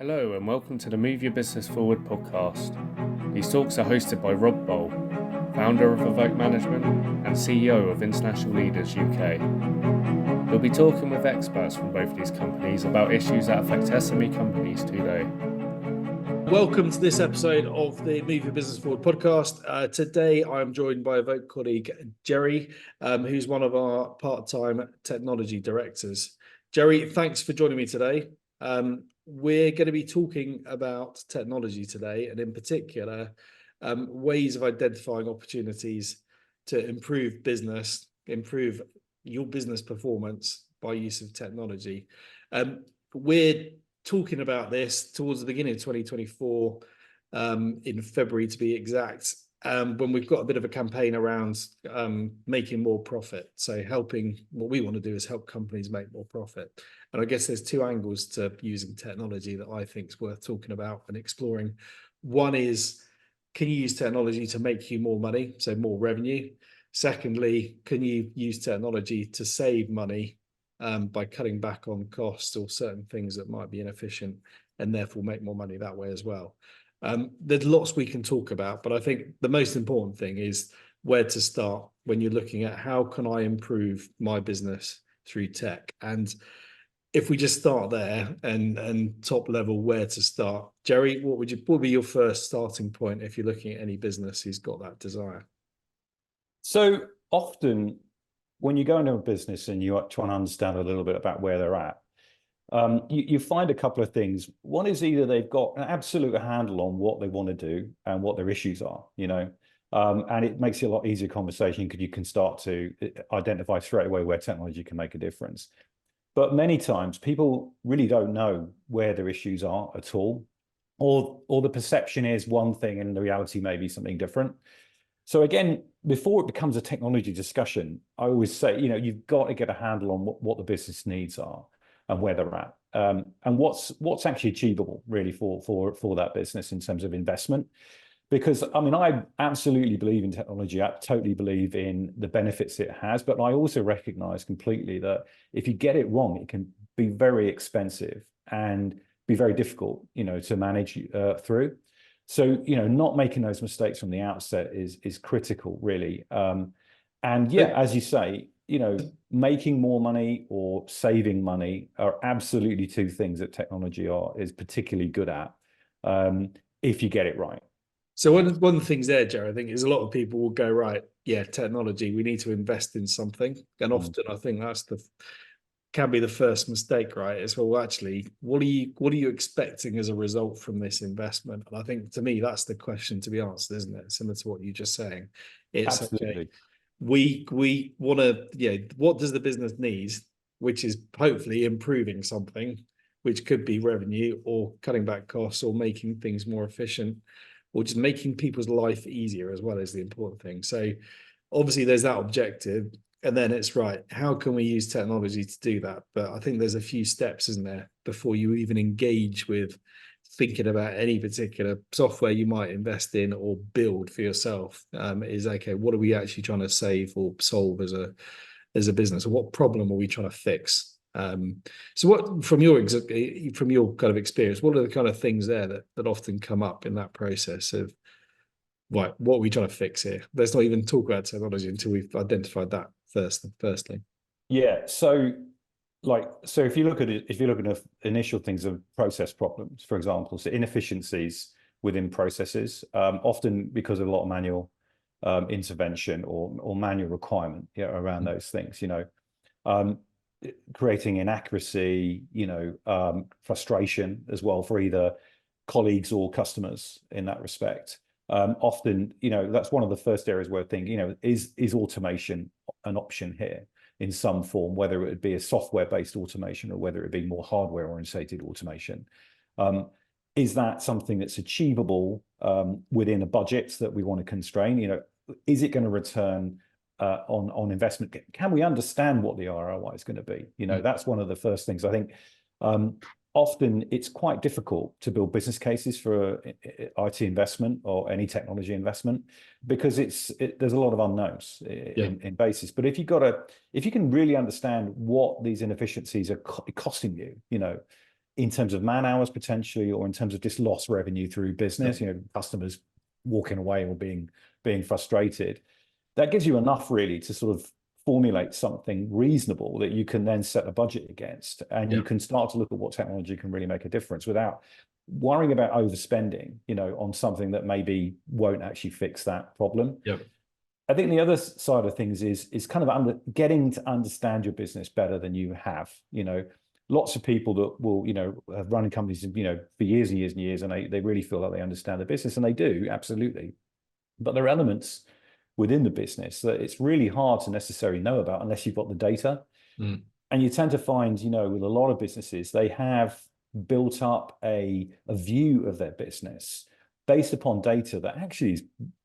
Hello and welcome to the Move Your Business Forward podcast. These talks are hosted by Rob Boll, founder of Evoke Management and CEO of International Leaders UK. He'll be talking with experts from both these companies about issues that affect SME companies today. Welcome to this episode of the Move Your Business Forward podcast. Today I'm joined by Evoke colleague Jerry, who's one of our part-time technology directors. Jerry, thanks for joining me today. We're going to be talking about technology today, and in particular, ways of identifying opportunities to improve your business performance by use of technology. We're talking about this towards the beginning of 2024, in February to be exact, when we've got a bit of a campaign around making more profit. So what we want to do is help companies make more profit. And I guess there's two angles to using technology that I think is worth talking about and exploring. One is, can you use technology to make you more money, so more revenue? Secondly, can you use technology to save money by cutting back on costs or certain things that might be inefficient and therefore make more money that way as well? There's lots we can talk about, but I think the most important thing is where to start when you're looking at how can I improve my business through tech. And if we just start there and top level where to start, Jerry, what would be your first starting point if you're looking at any business who's got that desire? So often when you go into a business and you try and understand a little bit about where they're at, you find a couple of things. One is either they've got an absolute handle on what they want to do and what their issues are, and it makes it a lot easier conversation because you can start to identify straight away where technology can make a difference. But many times people really don't know where their issues are at all, or the perception is one thing and the reality may be something different. So again, before it becomes a technology discussion, I always say, you've got to get a handle on what the business needs are and where they're at, and what's actually achievable really for that business in terms of investment. Because I absolutely believe in technology. I totally believe in the benefits it has, but I also recognize completely that if you get it wrong, it can be very expensive and be very difficult, to manage through. So, not making those mistakes from the outset is critical, really. As you say, making more money or saving money are absolutely two things that technology is particularly good at, if you get it right. So one of the things there, Jerry, I think is a lot of people will go, right, yeah, technology, we need to invest in something. And often I think can be the first mistake, right? Is, well, actually, what are you expecting as a result from this investment? And I think to me, that's the question to be answered, isn't it? Similar to what you're just saying. It's absolutely. Okay, we want to, what does the business need, which is hopefully improving something, which could be revenue or cutting back costs or making things more efficient, or just making people's life easier as well is the important thing. So obviously there's that objective, and then it's right, how can we use technology to do that? But I think there's a few steps, isn't there, before you even engage with thinking about any particular software you might invest in or build for yourself. Is okay, what are we actually trying to save or solve as a business? Or what problem are we trying to fix? So what, from your kind of experience, what are the kind of things there that often come up in that process of, right, what are we trying to fix here? Let's not even talk about technology until we've identified that firstly. Yeah. So if you look at initial things of process problems, for example, so inefficiencies within processes, often because of a lot of manual intervention or manual requirement around those things, creating inaccuracy, frustration as well for either colleagues or customers in that respect. Often, that's one of the first areas where I think, is automation an option here in some form, whether it would be a software-based automation or whether it be more hardware-orientated automation. Is that something that's achievable within a budget that we want to constrain? Is it going to return on investment? Can we understand what the ROI is going to be? That's one of the first things. I think often it's quite difficult to build business cases for IT investment or any technology investment because there's a lot of unknowns in basis. But if you can really understand what these inefficiencies are costing you, in terms of man hours potentially, or in terms of just lost revenue through business, customers walking away or being frustrated. That gives you enough really to sort of formulate something reasonable that you can then set a budget against, and you can start to look at what technology can really make a difference without worrying about overspending, on something that maybe won't actually fix that problem. I think the other side of things is kind of getting to understand your business better than you have. Lots of people that will, have run companies, for years and years and years, and they really feel like they understand the business, and they do, absolutely. But there are elements within the business that it's really hard to necessarily know about unless you've got the data. And you tend to find, with a lot of businesses, they have built up a view of their business based upon data that actually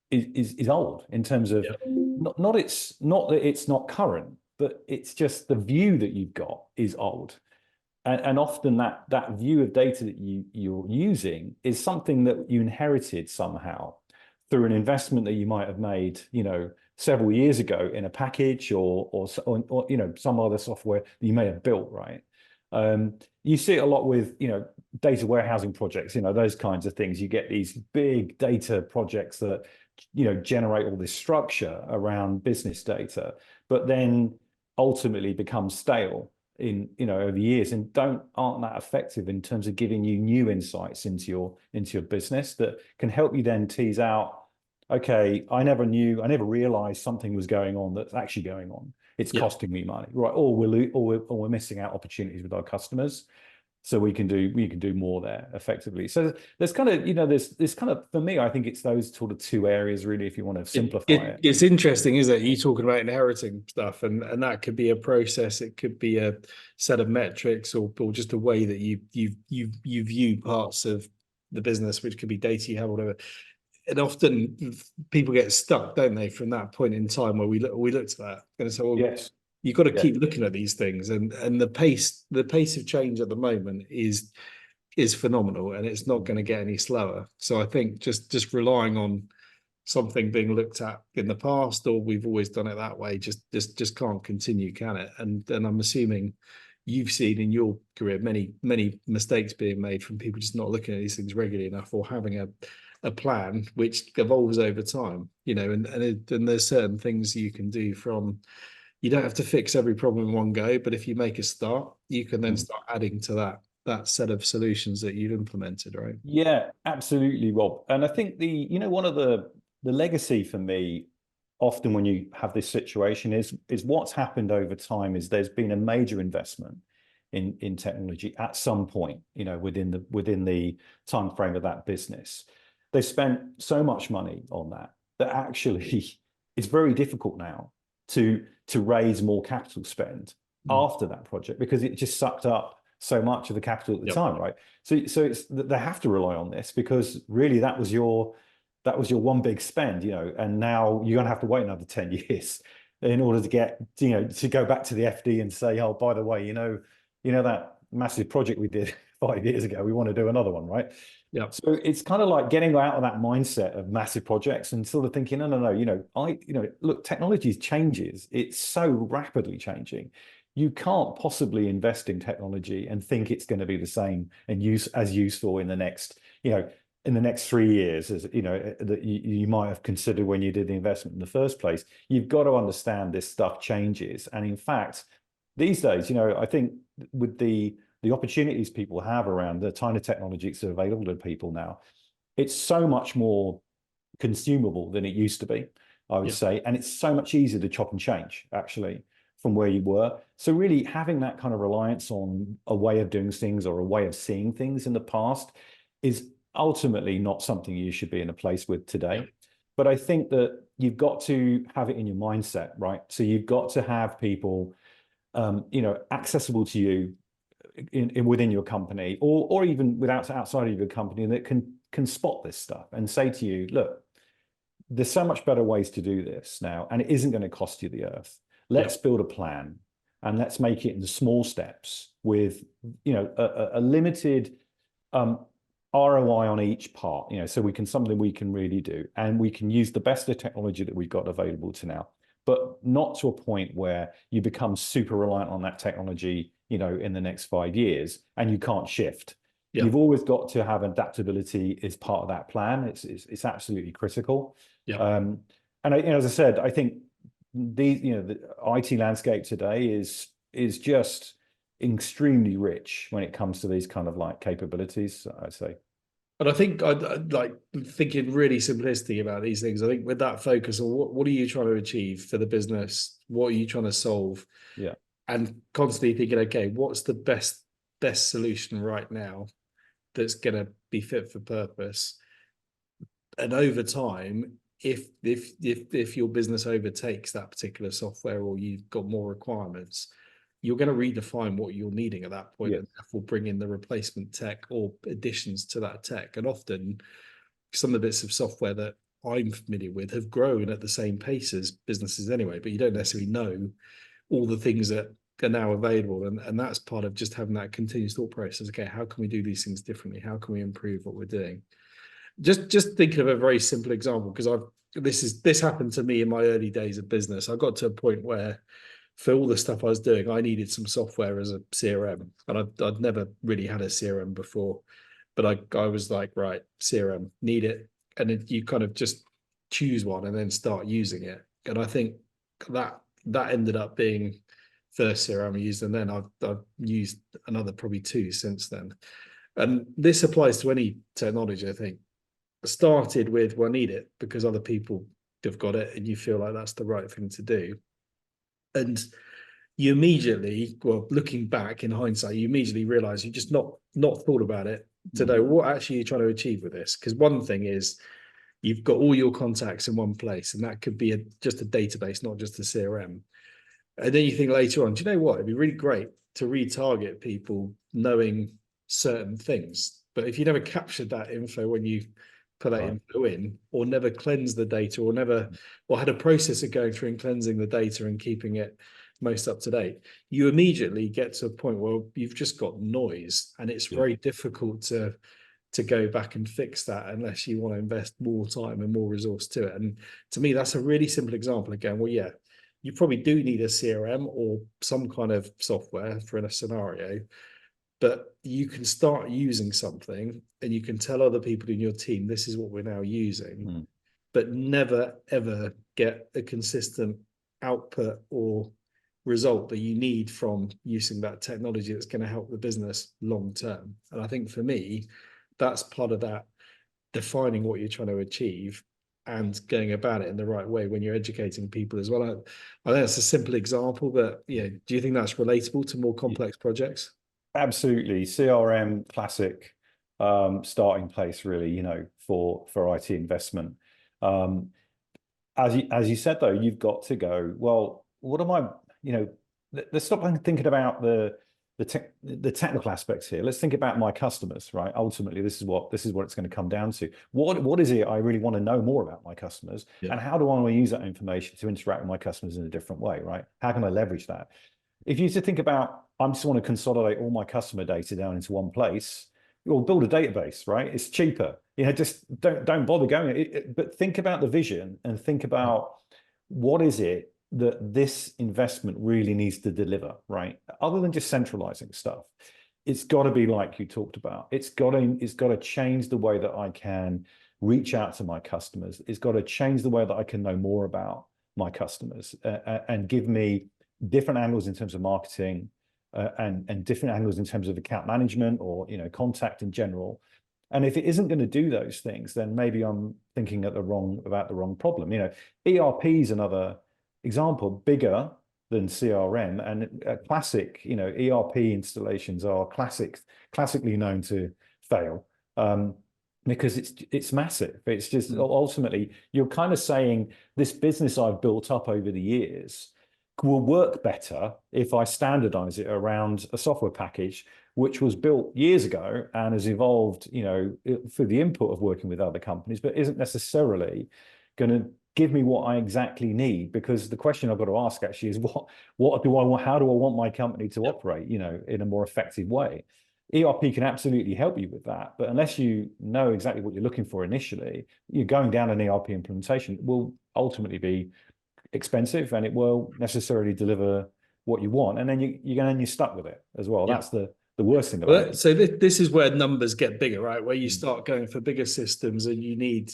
is old in terms of not that it's not current, but it's just the view that you've got is old. And often that view of data that you're using is something that you inherited somehow through an investment that you might have made, several years ago in a package or some other software that you may have built, right? You see it a lot with, data warehousing projects, those kinds of things. You get these big data projects that, generate all this structure around business data, but then ultimately become stale over years and aren't that effective in terms of giving you new insights into your business that can help you then tease out, okay, I never realized something was going on that's actually going on. It's costing me money, right? Or we're missing out opportunities with our customers. So we can do more there effectively. So there's kind of, there's kind of, for me, I think it's those sort of two areas really, if you want to simplify it. It's interesting, isn't it? You talking about inheriting stuff, and that could be a process. It could be a set of metrics, or just a way that you view parts of the business, which could be data you have, whatever. And often people get stuck, don't they, from that point in time where we looked at that and say, well, yes, you've got to keep looking at these things, and the pace of change at the moment is phenomenal, and it's not going to get any slower. So I think just relying on something being looked at in the past, or we've always done it that way, just can't continue, can it? And I'm assuming you've seen in your career many mistakes being made from people just not looking at these things regularly enough, or having a plan which evolves over time, and there's certain things you can do from. You don't have to fix every problem in one go, but if you make a start, you can then start adding to that set of solutions that you've implemented, right? Yeah, absolutely, Rob. And I think one of the legacy for me, often when you have this situation, is what's happened over time is there's been a major investment in technology at some point, within the time frame of that business. They spent so much money on that actually it's very difficult now to raise more capital spend after that project, because it just sucked up so much of the capital at the time, right? So it's they have to rely on this, because really that was your one big spend, and now you're gonna have to wait another 10 years in order to get, to go back to the FD and say, oh, by the way, that massive project we did 5 years ago, we want to do another one, right? Yeah. So it's kind of like getting out of that mindset of massive projects and sort of thinking, no, look, technology changes. It's so rapidly changing. You can't possibly invest in technology and think it's going to be the same and as useful in the next, in the next 3 years, as that you might have considered when you did the investment in the first place. You've got to understand this stuff changes. And in fact, these days, I think with the opportunities people have around the kind of technologies that are available to people now, it's so much more consumable than it used to be, I would say. And it's so much easier to chop and change, actually, from where you were. So really having that kind of reliance on a way of doing things or a way of seeing things in the past is ultimately not something you should be in a place with today. But I think that you've got to have it in your mindset, right? So you've got to have people, accessible to you within your company, or even outside of your company, that can spot this stuff and say to you, look, there's so much better ways to do this now, and it isn't going to cost you the earth. Let's build a plan, and let's make it in small steps with a limited ROI on each part, so something we can really do, and we can use the best of technology that we've got available to now, but not to a point where you become super reliant on that technology in the next 5 years, and you can't shift. Yeah. You've always got to have adaptability as part of that plan. It's absolutely critical. Yeah. And as I said, I think the IT landscape today is just extremely rich when it comes to these kind of like capabilities, I'd say. And I think I'd like thinking really simplistic about these things. I think with that focus on what are you trying to achieve for the business? What are you trying to solve? Yeah. And constantly thinking, okay, what's the best solution right now that's going to be fit for purpose? And over time, if your business overtakes that particular software or you've got more requirements, you're going to redefine what you're needing at that point, Yes. and therefore bring in the replacement tech or additions to that tech. And often some of the bits of software that I'm familiar with have grown at the same pace as businesses anyway, but you don't necessarily know all the things that are now available. And that's part of just having that continuous thought process. Okay, how can we do these things differently? How can we improve what we're doing? Just thinking of a very simple example, because this happened to me in my early days of business. I got to a point where for all the stuff I was doing, I needed some software as a CRM, and I'd never really had a CRM before, but I was like, right, CRM, need it, and then you kind of just choose one and then start using it. And I think that ended up being first CRM I used, and then I've used another probably 2 since then. And this applies to any technology, I think. Started with, well, I need it because other people have got it, and you feel like that's the right thing to do. And you immediately, well, looking back in hindsight, you immediately realize you just not thought about it to know what actually you're trying to achieve with this. Because one thing is you've got all your contacts in one place, and that could be just a database, not just a CRM. And then you think later on, do you know what? It'd be really great to retarget people knowing certain things. But if you never captured that info when you put that info in, or never cleansed the data, or had a process of going through and cleansing the data and keeping it most up to date, you immediately get to a point where you've just got noise, and it's very difficult to go back and fix that unless you want to invest more time and more resource to it. And to me, that's a really simple example. Again, well, yeah, you probably do need a CRM or some kind of software for in a scenario, but you can start using something and you can tell other people in your team, this is what we're now using, but never, ever get a consistent output or result that you need from using that technology that's going to help the business long term. And I think for me, that's part of that, defining what you're trying to achieve and going about it in the right way when you're educating people as well. I think that's a simple example, but yeah, do you think that's relatable to more complex projects? Absolutely. CRM, classic starting place, really, for IT investment. As you said, though, you've got to go, well, what am I, let's stop thinking about the technical aspects here. Let's think about my customers, right? Ultimately, this is what it's going to come down to. What is it I really want to know more about my customers, and how do I want to use that information to interact with my customers in a different way, right? How can I leverage that? If you think about, I just want to consolidate all my customer data down into one place, or build a database, right? It's cheaper. Just don't bother going. But think about the vision and think about what is it that this investment really needs to deliver, right? Other than just centralizing stuff, it's got to be like you talked about. It's got to change the way that I can reach out to my customers. It's got to change the way that I can know more about my customers and give me different angles in terms of marketing and different angles in terms of account management or contact in general. And if it isn't going to do those things, then maybe I'm thinking about the wrong problem. ERP is another example, bigger than CRM, and classic. ERP installations are classically known to fail because it's massive. It's just ultimately you're kind of saying this business I've built up over the years will work better if I standardize it around a software package which was built years ago and has evolved, for the input of working with other companies, but isn't necessarily going to give me what I exactly need. Because the question I've got to ask actually is what do I want? How do I want my company to operate, in a more effective way? ERP can absolutely help you with that, but unless you know exactly what you're looking for initially, you're going down an ERP implementation will ultimately be expensive, and it will necessarily deliver what you want, and then you're stuck with it as well. Yeah. That's the worst thing about Well, it. so this is where numbers get bigger, right? Where you start going for bigger systems, and you need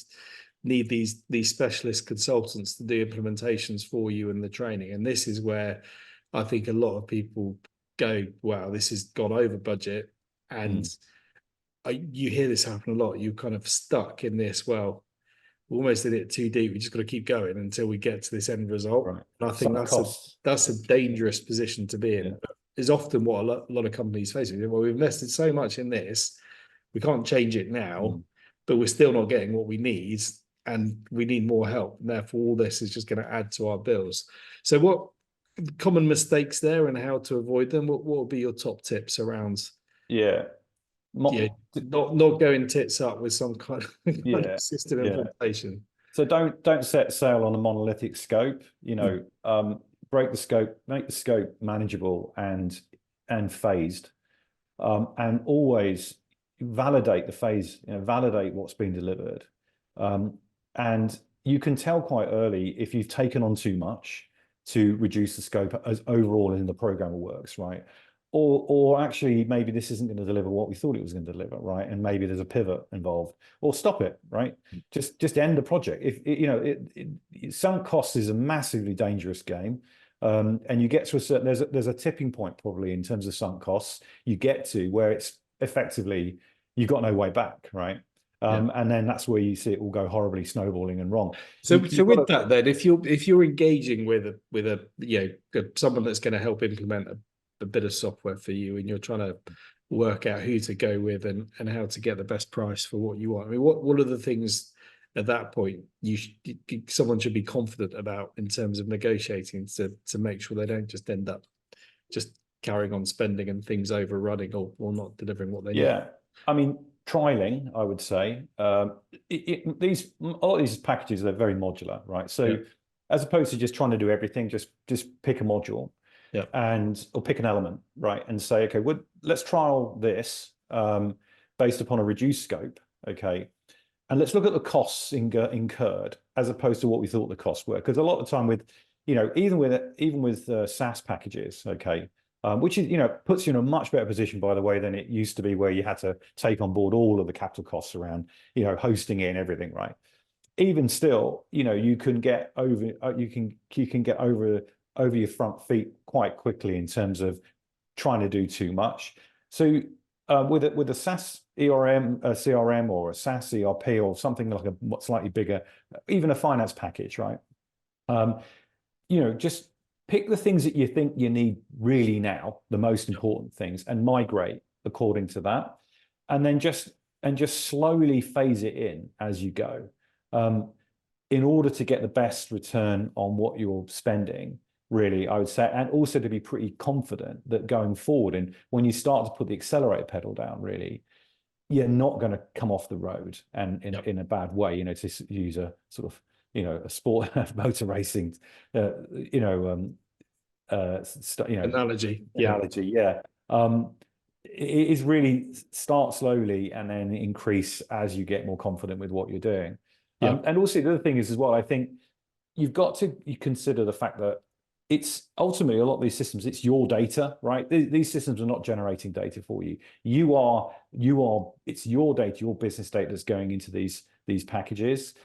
these specialist consultants to do implementations for you and the training. And this is where I think a lot of people go, wow, this has gone over budget. And you hear this happen a lot. You're kind of stuck in this, well, we almost did it too deep. We just got to keep going until we get to this end result. Right. And I think that's a dangerous position to be in. Yeah. But is often what a lot of companies face. Well, we've invested so much in this, we can't change it now, but we're still not getting what we need, and we need more help. And therefore, all this is just going to add to our bills. So, what common mistakes there, and how to avoid them? What would be your top tips around? Yeah. Not going tits up with some kind of system implementation. So don't set sail on a monolithic scope. Break the scope, make the scope manageable and phased, and always validate the phase. Validate what's been delivered, and you can tell quite early if you've taken on too much to reduce the scope as overall in the program of works, right? Or actually, maybe this isn't going to deliver what we thought it was going to deliver, right? And maybe there's a pivot involved, or stop it, right? Just end the project. If sunk costs is a massively dangerous game, and you get to a certain there's a tipping point probably in terms of sunk costs. You get to where it's effectively you've got no way back, right? And then that's where you see it all go horribly snowballing and wrong. So with that, then, if you're engaging with someone that's going to help implement a bit of software for you, and you're trying to work out who to go with and how to get the best price for what you want, I mean, what are the things at that point someone should be confident about in terms of negotiating to make sure they don't just end up just carrying on spending and things overrunning or not delivering what they need? I mean, trialing, I would say. A lot of these packages, they're very modular, right? So as opposed to just trying to do everything, just pick a module. Or pick an element, right, and say, okay, let's trial this based upon a reduced scope, okay, and let's look at the costs incurred as opposed to what we thought the costs were, because a lot of the time with, even with SaaS packages, okay, which is puts you in a much better position, by the way, than it used to be, where you had to take on board all of the capital costs around hosting it and everything, right? Even still, you can get over your front feet quite quickly in terms of trying to do too much. So with a SaaS CRM or a SaaS ERP or something like a slightly bigger, even a finance package, right? Just pick the things that you think you need really now, the most important things, and migrate according to that, and then just slowly phase it in as you go, in order to get the best return on what you're spending. Really, I would say, and also to be pretty confident that going forward, and when you start to put the accelerator pedal down, really, you're not going to come off the road and in a bad way. To use a sort of a sport motor racing, analogy. It is really start slowly and then increase as you get more confident with what you're doing. And also the other thing is as well, I think you've got to consider the fact that it's ultimately a lot of these systems, it's your data, right? These systems are not generating data for you. It's your data, your business data that's going into these packages.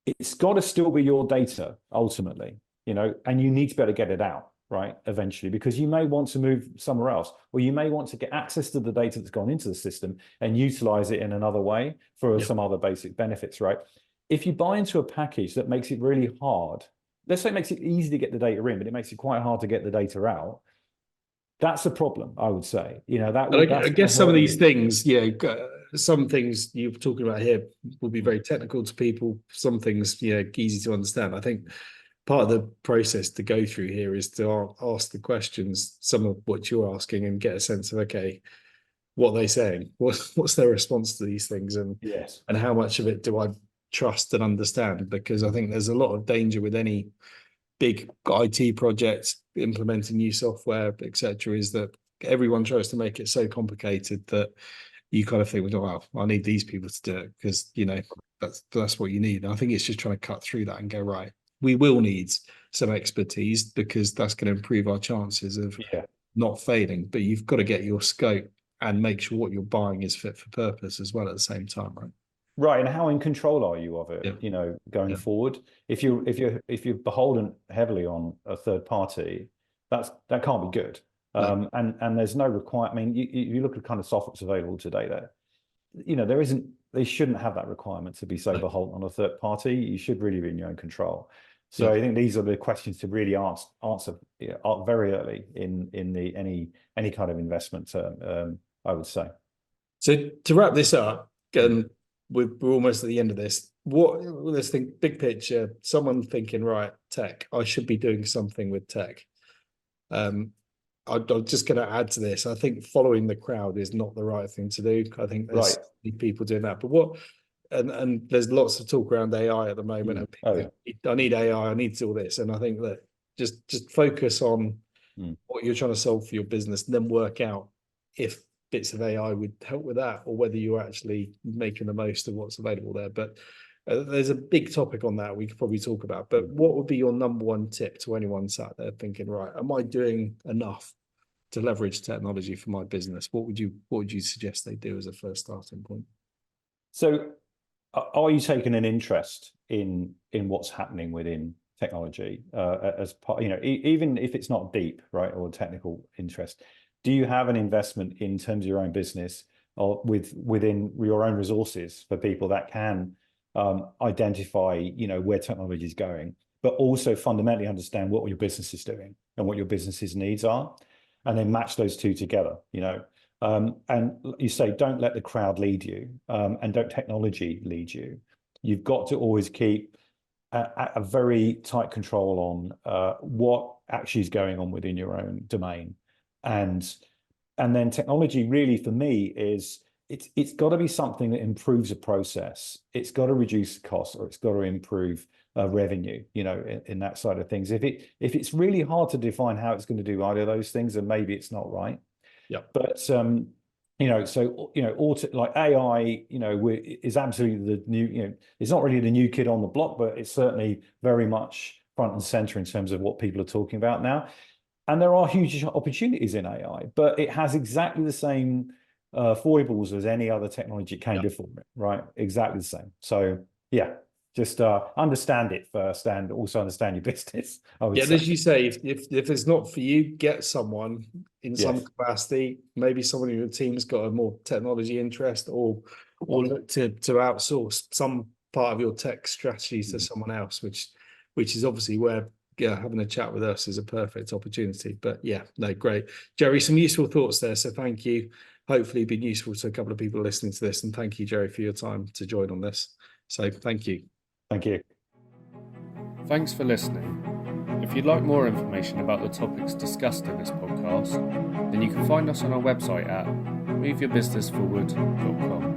It's got to still be your data ultimately, and you need to be able to get it out, right? Eventually, because you may want to move somewhere else, or you may want to get access to the data that's gone into the system and utilize it in another way for some other basic benefits, right? If you buy into a package that makes it really hard, let's say it makes it easy to get the data in, but it makes it quite hard to get the data out, that's a problem, I would say. I guess some of these things, some things you're talking about here will be very technical to people. Some things, easy to understand. I think part of the process to go through here is to ask the questions, some of what you're asking, and get a sense of, okay, what are they saying? What's their response to these things? And how much of it do I trust and understand? Because I think there's a lot of danger with any big IT project implementing new software, etc., is that everyone tries to make it so complicated that you kind of think, well, I need these people to do it because that's what you need. And I think it's just trying to cut through that and go, right, we will need some expertise because that's going to improve our chances of not failing. But you've got to get your scope and make sure what you're buying is fit for purpose as well at the same time, right? Right, and how in control are you of it? Yeah. You know, going forward, if you're beholden heavily on a third party, that can't be good. And there's no requirement. I mean, you look at kind of software that's available today. There, you know, they shouldn't have that requirement to be so beholden on a third party. You should really be in your own control. So I think these are the questions to really answer very early in any kind of investment term. I would say. So to wrap this up, and we're almost at the end of this. Let's think big picture. Someone thinking, right, tech. I should be doing something with tech. I'm just going to add to this. I think following the crowd is not the right thing to do. I think there's people doing that. But and there's lots of talk around AI at the moment. And I need AI. I need to do all this. And I think that just focus on what you're trying to solve for your business, and then work out if bits of AI would help with that, or whether you're actually making the most of what's available there. But there's a big topic on that we could probably talk about. But what would be your number one tip to anyone sat there thinking, right, am I doing enough to leverage technology for my business? What would you suggest they do as a first starting point? So, are you taking an interest in what's happening within technology as part? You know, even if it's not deep, right, or technical interest. Do you have an investment in terms of your own business or within your own resources for people that can identify, you know, where technology is going, but also fundamentally understand what your business is doing and what your business's needs are, and then match those two together, you know? And you say, don't let the crowd lead you, and don't technology lead you. You've got to always keep a very tight control on what actually is going on within your own domain. And then technology really for me is it's got to be something that improves a process. It's got to reduce costs, or it's got to improve revenue, you know, in that side of things. If it's really hard to define how it's going to do either of those things, then maybe it's not right. Yeah. But you know, so you know, like AI, you know, is absolutely the new, you know, it's not really the new kid on the block, but it's certainly very much front and center in terms of what people are talking about now. And there are huge opportunities in AI, but it has exactly the same foibles as any other technology that came before it, right? Exactly the same. So yeah, just understand it first, and also understand your business. I would say. As you say, if it's not for you, get someone in some capacity. Maybe someone in your team's got a more technology interest, or look to outsource some part of your tech strategies to someone else, which is obviously where having a chat with us is a perfect opportunity. But great. Jerry, some useful thoughts there. So thank you. Hopefully been useful to a couple of people listening to this. And thank you, Jerry, for your time to join on this. So thank you. Thank you. Thanks for listening. If you'd like more information about the topics discussed in this podcast, then you can find us on our website at moveyourbusinessforward.com.